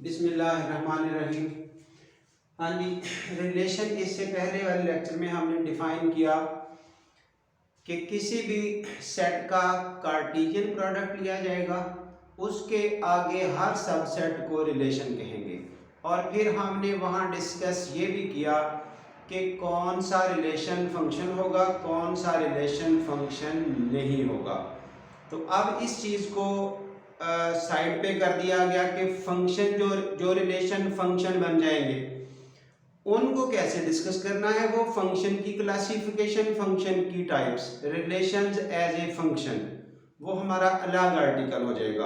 बिस्मिल्लाहिर्रहमानिर्रहीम। हाँ जी, रिलेशन इससे पहले वाले लेक्चर में हमने डिफाइन किया कि किसी भी सेट का कार्टेशियन प्रोडक्ट लिया जाएगा, उसके आगे हर सबसेट को रिलेशन कहेंगे। और फिर हमने वहाँ डिस्कस ये भी किया कि कौन सा रिलेशन फंक्शन होगा, कौन सा रिलेशन फंक्शन नहीं होगा। तो अब इस चीज़ को साइड पे कर दिया गया कि फंक्शन जो जो रिलेशन फंक्शन बन जाएंगे उनको कैसे डिस्कस करना है। वो फंक्शन की क्लासिफिकेशन, फंक्शन की types, relations as a function, वो हमारा अलग आर्टिकल हो जाएगा।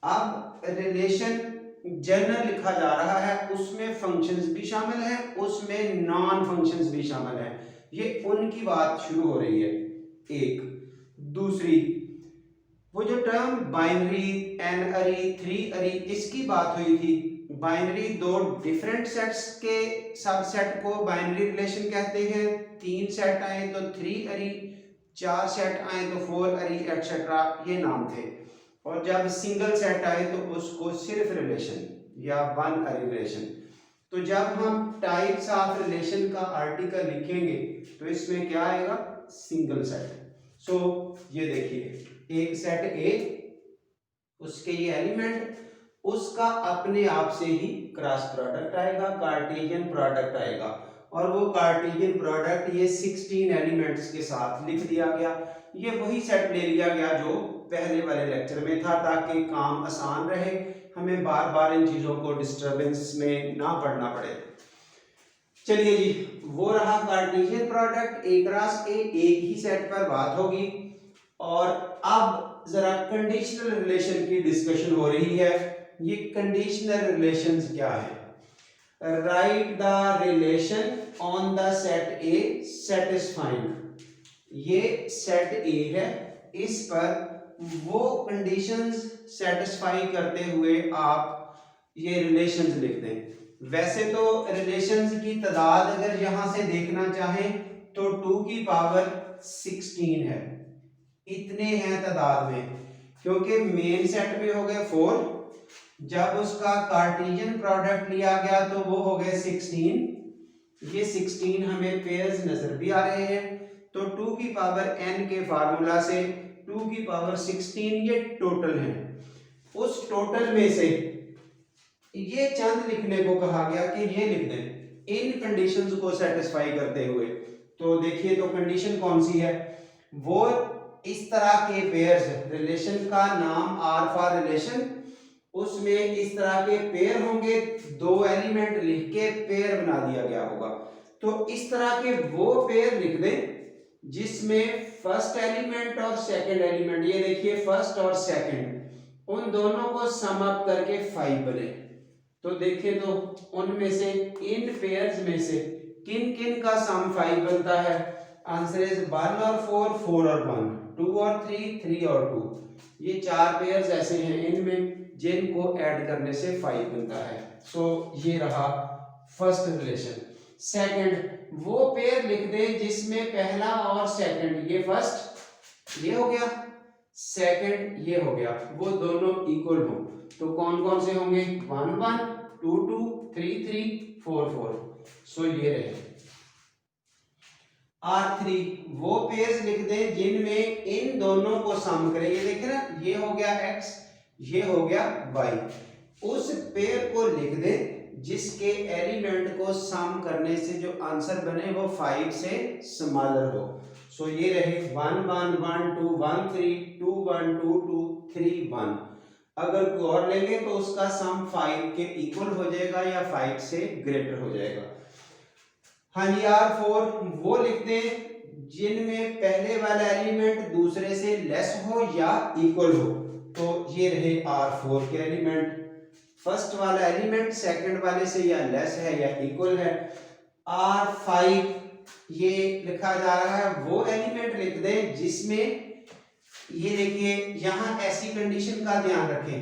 अब रिलेशन जनरल लिखा जा रहा है, उसमें फंक्शंस भी शामिल हैं, उसमें नॉन फंक्शंस भी शामिल हैं। ये उनकी बात शुरू हो रही है। एक दूसरी, वो जो टर्म बाइनरी, एन अरी, थ्री अरी, इसकी बात हुई थी। बाइनरी दो डिफरेंट सेट्स के सबसेट को बाइनरी रिलेशन कहते हैं। तीन सेट आए तो थ्री अरी, चार सेट आए तो फोर अरी एक्सेट्रा, ये नाम थे। और जब सिंगल सेट आए तो उसको सिर्फ रिलेशन या वन अरी रिलेशन। तो जब हम टाइप्स ऑफ रिलेशन का आर्टिकल लिखेंगे तो इसमें क्या आएगा? Single set. सो ये देखिए, एक सेट ए, उसके ये एलिमेंट, उसका अपने आप से ही क्रॉस प्रोडक्ट आएगा, कार्टेशियन प्रोडक्ट आएगा। और वो कार्टेशियन प्रोडक्ट ये 16 एलिमेंट्स के साथ लिख दिया गया। ये वही सेट ले लिया गया जो पहले वाले लेक्चर में था, ताकि काम आसान रहे, हमें बार बार इन चीजों को डिस्टर्बेंस में ना पड़ना पड़े। चलिए जी, वो रहा कार्टेशियन प्रोडक्ट ए क्रॉस ए, एक ही सेट पर बात होगी। और अब जरा कंडीशनल रिलेशन की डिस्कशन हो रही है। ये कंडीशनल रिलेशंस क्या है? Right the relation on the set A satisfying. ये सेट ए है, इस पर वो कंडीशंस सेटिस्फाई करते हुए आप ये रिलेशंस लिख दें। वैसे तो रिलेशंस की तादाद अगर यहां से देखना चाहें तो 2 की पावर 16 है, इतने हैं तादाद में, क्योंकि मेन सेट में हो गए 4, जब उसका कार्टेशियन प्रोडक्ट लिया गया तो वो हो गए 16। ये 16 हमें पेयर्स नजर भी आ रहे हैं। तो 2 की पावर n के फार्मूला से 2 की पावर 16 ये टोटल है। उस टोटल में से ये चंद लिखने को कहा गया कि ये लिख दें इन कंडीशंस को सेटिस्फाई करते हुए। तो देखिए, तो कंडीशन कौन सी है? वो इस तरह के पेयर्स, रिलेशन का नाम आर फॉर रिलेशन, उसमें इस तरह के पेयर होंगे, दो एलिमेंट लिख के पेयर बना दिया गया होगा। तो इस तरह के वो पेयर लिख दें जिसमें फर्स्ट एलिमेंट और सेकंड एलिमेंट, ये देखिए फर्स्ट और सेकंड, उन दोनों को सम अप करके 5 बने। तो देखिए, तो उनमें से इन पेयर्स में से किन किन का सम 5 बनता है? आंसर इज 1 और 4, 4 और 1, 2 और 3, 3 और 2। ये चार पेयर्स ऐसे हैं इनमें जिनको ऐड करने से 5 बनता है। सो ये रहा फर्स्ट रिलेशन। सेकंड, वो पेयर लिख दे जिसमें पहला और सेकंड, ये फर्स्ट ये हो गया, सेकंड ये हो गया, वो दोनों इक्वल हो। तो कौन कौन से होंगे? 1 1, 2 2, 3 3, 4 4। सो ये रहे। R3, वो पेयर्स लिख दे जिनमें इन दोनों को सम करें। ये देखिए ना, ये हो गया x, ये हो गया y। उस पेयर को लिख दे जिसके एलिमेंट को सम करने से जो आंसर बने वो 5 से स्मॉलर हो। सो ये रहे 1 1 1 2 1 3, 2 1 2 2 3 1। अगर कोई और लेंगे तो उसका सम 5 के इक्वल हो जाएगा या 5 से ग्रेटर हो जाएगा। हाँ जी, R4, वो लिख दे जिनमें पहले वाला एलिमेंट दूसरे से लेस हो या इक्वल हो। तो ये रहे R4 के एलिमेंट, फर्स्ट वाला एलिमेंट सेकंड वाले से या लेस है या इक्वल है। R5, ये लिखा जा रहा है वो एलिमेंट लिख दे जिसमें, ये देखिए यहां ऐसी कंडीशन का ध्यान रखें,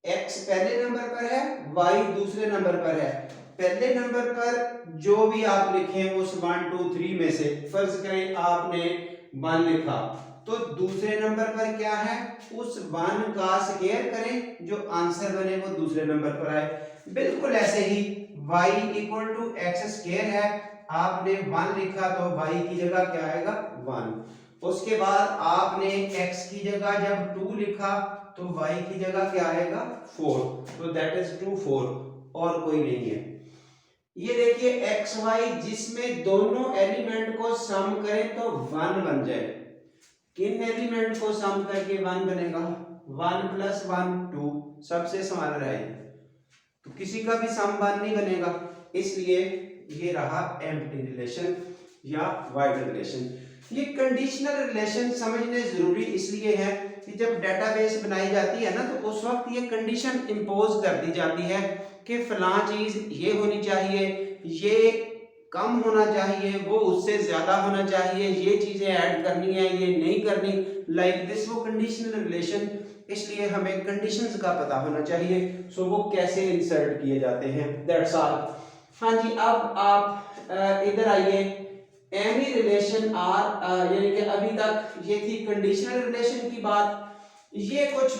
x पहले नंबर पर है, y दूसरे नंबर पर है। पहले नंबर पर जो भी आप लिखें उस 1 2 3 में से, फर्ज करें आपने 1 लिखा, तो दूसरे नंबर पर क्या है, उस 1 का स्क्वायर करें, जो आंसर बने वो दूसरे नंबर पर आए। बिल्कुल ऐसे ही y equal to X square है, आपने 1 लिखा तो y की जगह क्या आएगा 1। उसके बाद आपने x की जगह जब 2 लिखा तो y की जगह क्या आएगा 4, तो दैट इज 2 4, और कोई नहीं है। ये देखिए एक्स वाई जिसमें दोनों एलिमेंट को सम करें तो 1 बन जाए। किन एलिमेंट को सम करके 1 बनेगा, 1 प्लस 1 2, सबसे स्मॉलर रहेगा, तो किसी का भी सम 1 नहीं बनेगा, इसलिए ये रहा एम्प्टी रिलेशन या वाइड रिलेशन। ये कंडीशनल रिलेशन समझने जरूरी इसलिए है कि जब डेटाबेस बनाई जाती है ना, तो उस वक्त ये कंडीशन इंपोज कर दी जाती है कि फलां चीज ये होनी चाहिए, ये कम होना चाहिए, वो उससे ज्यादा होना चाहिए, ये चीजें ऐड करनी है, ये नहीं करनी, लाइक दिस, वो कंडीशनल रिलेशन। इसलिए हमें कंडीशंस का पता होना चाहिए, सो वो कैसे इंसर्ट किए जाते हैं, दैट्स ऑल। हाँ जी, अब आप इधर आइए, एनी रिलेशन आर, यानी कि अभी तक ये थी कंडीशनल रिलेशन की बात। ये कुछ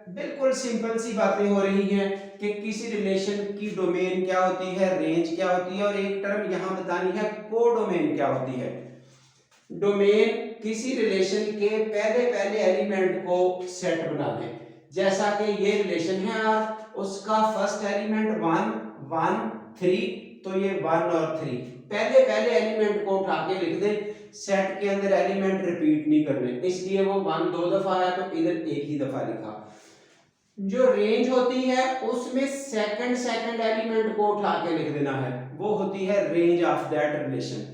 बिल्कुल सिंपल सी बातें हो रही हैं कि किसी रिलेशन की डोमेन क्या होती है, रेंज क्या होती है, और एक टर्म यहां बतानी है कोडोमेन क्या होती है। डोमेन किसी रिलेशन के पहले पहले एलिमेंट को सेट बना दे, जैसा कि ये रिलेशन है आर, उसका फर्स्ट एलिमेंट 1 1 3, तो ये 1 और 3 पहले पहले एलिमेंट को उठा के लिख दे, सेट के अंदर एलिमेंट रिपीट नहीं करने, इसलिए वो 1 2 दफा आया तो इधर एक ही दफा लिखा। जो रेंज होती है उसमें सेकंड एलिमेंट को उठा के लिख देना है, वो होती है रेंज ऑफ दैट रिलेशन।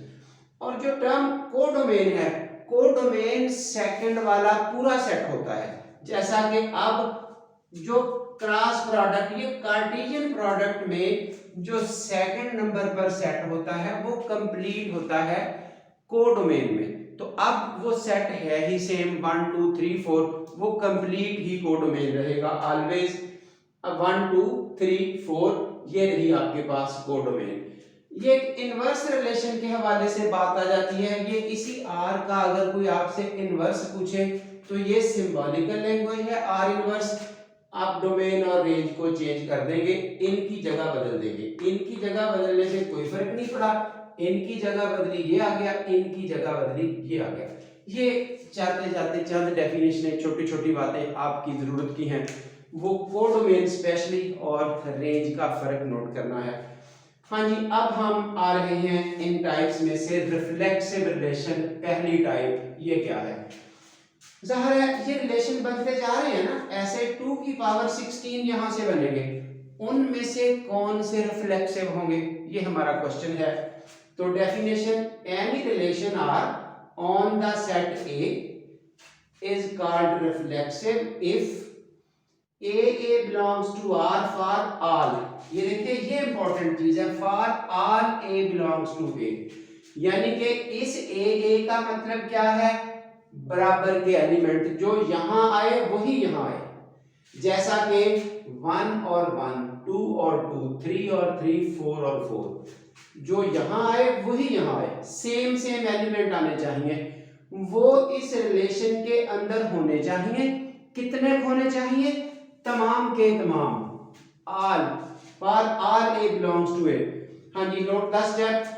और जो टर्म कोडोमेन है, कोडोमेन सेकंड वाला पूरा सेट होता है, जैसा कि अब जो क्रॉस प्रोडक्ट, ये कार्टेशियन प्रोडक्ट में जो सेकंड नंबर पर सेट होता है वो कंप्लीट होता है कोडोमेन में, तो अब वो सेट है ही सेम 1 2 3 4, वो कंप्लीट ही कोडोमेन रहेगा ऑलवेज। 1 2 3 4 ये रही आपके पास कोडोमेन। ये एक इनवर्स रिलेशन के हवाले से बात आ जाती है, ये इसी आर का अगर कोई आपसे इनवर्स पूछे तो ये सिंबॉलिकल लैंग्वेज है आर इनवर्स। आप डोमेन और रेंज को चेंज कर देंगे, इनकी जगह बदल देंगे, इनकी जगह बदलने से कोई फर्क नहीं पड़ा, इनकी जगह बदली ये आ गया, इनकी जगह बदली ये आ गया। ये जाते जाते चंद डेफिनेशन छोटी छोटी बातें आपकी जरूरत की हैं, वो कोडोमेन स्पेशली और रेंज का फर्क नोट करना है। हाँ जी, अब हम आ रहे हैं इन टाइप्स में से रिफ्लेक्सिव रिलेशन, पहली टाइप ये क्या है। जाहिर है ये रिलेशन बनते जा रहे हैं ना, ऐसे 2 की पावर 16 यहां से बनेंगे, उनमें से कौन से रिफ्लेक्सिव होंगे, ये हमारा क्वेश्चन है। तो definition, any relation R on the set A is called reflexive if A belongs to R for all. ये देखिए ये इंपॉर्टेंट चीज है, for all A belongs to A, यानी कि इस ए का मतलब क्या है, बराबर के एलिमेंट जो यहां आए वही यहां आए, जैसा कि 1 और 1 2 और 2 3 और 3 4 और 4, जो यहां आए वही यहां आए, सेम सेम एलिमेंट आने चाहिए, वो इस रिलेशन के अंदर होने चाहिए। कितने होने चाहिए, तमाम के तमाम, all, for all A belongs to A. हाँ जी, नोट द स्टेप,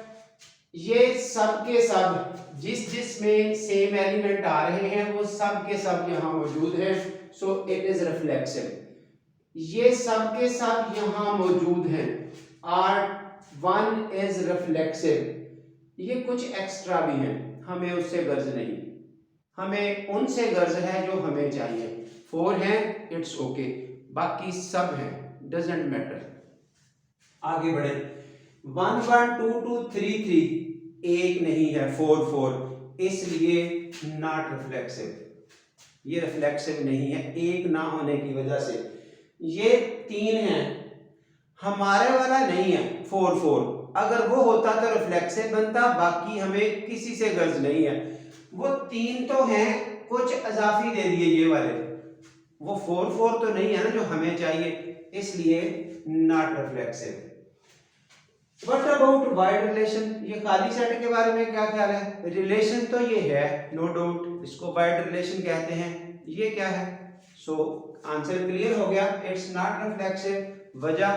ये सब के सब जिस में सेम एलिमेंट आ रहे हैं वो सब के सब यहां मौजूद हैं, सो इट इज रिफ्लेक्सिव। ये सब के सब यहां मौजूद हैं, R1 इज रिफ्लेक्सिव। ये कुछ एक्स्ट्रा भी हैं, हमें उससे गर्ज नहीं, हमें उनसे गर्ज है जो हमें चाहिए। 4 हैं, इट्स ओके, बाकी सब हैं, डजंट मैटर। आगे बढ़े, 1 1 2 2 3 3 एक नहीं है, 4 4, इसलिए नॉट रिफ्लेक्सिव, ये रिफ्लेक्सिव नहीं है एक ना होने की वजह से। ये 3 है, हमारे वाला नहीं है 4 4, अगर वो होता तो रिफ्लेक्सिव बनता, बाकी हमें किसी से गर्ज नहीं है। वो 3 तो हैं, कुछ इजाफी दे दिए ये वाले, वो 4 4 तो नहीं है ना जो हमें चाहिए, इसलिए not reflexive. What about wide relation, ये खाली सेट के बारे में क्या ख्याल है। रिलेशन तो ये है नो डाउट, इसको वाइड रिलेशन कहते हैं। ये क्या है? सो आंसर क्लियर हो गया, इट्स नॉट रिफ्लेक्सिव। वजह,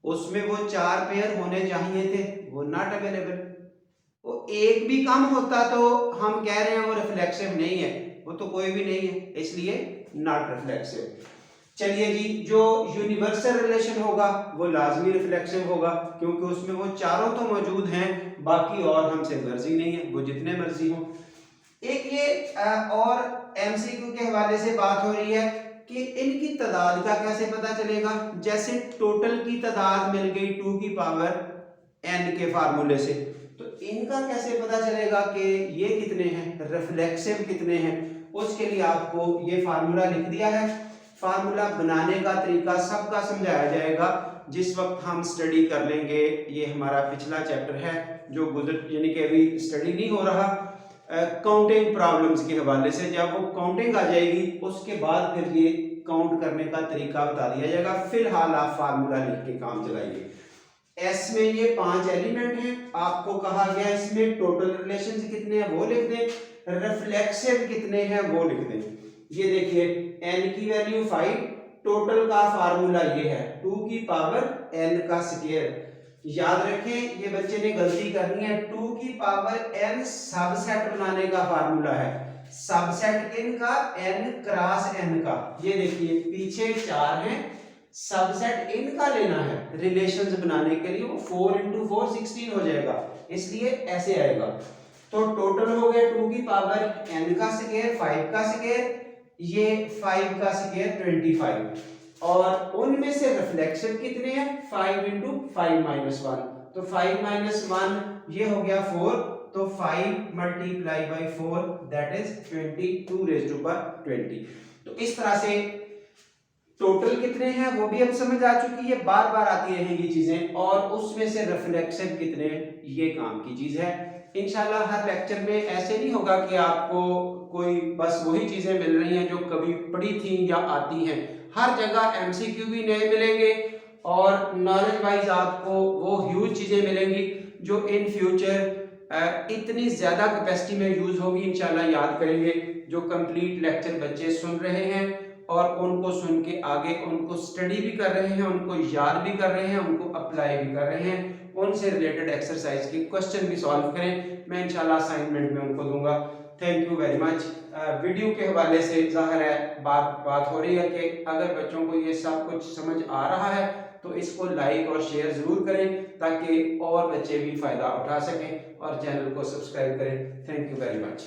उसमें वो 4 पेयर होने चाहिए थे, वो नॉट अवेलेबल। वो एक भी कम होता तो हम कह रहे हैं वो रिफ्लेक्सिव नहीं है, वो तो कोई भी नहीं है, इसलिए नॉट रिफ्लेक्सिव। चलिए जी, जो यूनिवर्सल रिलेशन होगा वो लाजमी रिफ्लेक्सिव होगा, क्योंकि उसमें वो चारों तो मौजूद हैं, बाकी और हमसे मर्जी नहीं है, वो जितने मर्जी हो। एक ये और एमसीक्यू के हवाले से बात हो रही है कि इनकी तादाद का कैसे पता चलेगा। जैसे टोटल की तादाद मिल गई 2 की पावर n के फार्मूले से, तो इनका कैसे पता चलेगा कि ये कितने हैं, रिफ्लेक्सिव कितने हैं। उसके लिए आपको ये फार्मूला लिख दिया है। फार्मूला बनाने का तरीका सबका समझाया जाएगा जिस वक्त हम स्टडी कर लेंगे। ये हमारा पिछला चैप्टर है जो यानी कि अभी स्टडी नहीं हो रहा, काउंटिंग प्रॉब्लम्स के हवाले से। जब वो काउंटिंग आ जाएगी उसके बाद फिर ये काउंट करने का तरीका बता दिया जाएगा। फिलहाल आप फार्मूला लिख के काम चलाइए। एस में ये 5 एलिमेंट हैं, आपको कहा गया इसमें टोटल रिलेशंस कितने हैं वो लिख दें, रिफ्लेक्सिव कितने हैं वो लिख दें। ये देखिए n की वैल्यू 5, टोटल का फार्मूला ये है 2 की पावर n का स्क्वायर। याद रखें ये बच्चे ने गलती करनी है, 2 की पावर n सबसेट बनाने का फार्मूला है। सबसेट किन का? n क्रॉस n का। ये देखिए पीछे 4 हैं, सबसेट इनका लेना है रिलेशंस बनाने के लिए, वो 4 × 4 16 हो जाएगा, इसलिए ऐसे आएगा। तो टोटल हो गया 2 की पावर n का स्क्वायर, 5 का स्क्वायर, ये 5 का स्क्वायर 25, और उनमें से रिफ्लेक्शन कितने हैं? 5 × 5 - 1, तो 5 - 1 ये हो गया 4, तो 5 × 4 दैट इज 22⁻20। तो इस तरह से टोटल कितने हैं वो भी अब समझ आ चुकी है, बार बार आती रहेंगी चीजें, और उसमें से रिफ्लेक्सिव कितने, ये काम की चीज है। इंशाल्लाह हर लेक्चर में ऐसे नहीं होगा कि आपको कोई बस वही चीजें मिल रही हैं जो कभी पढ़ी थी या आती हैं। हर जगह एमसीक्यू भी नए मिलेंगे और नॉलेज वाइज आपको वो ह्यूज चीजें मिलेंगी जो इन फ्यूचर इतनी ज्यादा कैपेसिटी में यूज होगी। इंशाल्लाह याद करेंगे जो कंप्लीट लेक्चर बच्चे सुन रहे हैं और उनको सुन के आगे उनको स्टडी भी कर रहे हैं, उनको याद भी कर रहे हैं, उनको अप्लाई भी कर रहे हैं, उनसे रिलेटेड एक्सरसाइज के क्वेश्चन भी सॉल्व करें। मैं इंशाल्लाह असाइनमेंट में उनको दूंगा। Thank you very much. Video के हवाले से जाहिर है बात हो रही है कि अगर बच्चों को ये सब कुछ समझ आ रहा है तो इसको लाइक और शेयर जरूर करें ताकि और बच्चे भी फायदा उठा सकें, और चैनल को सब्सक्राइब करें। Thank you very much.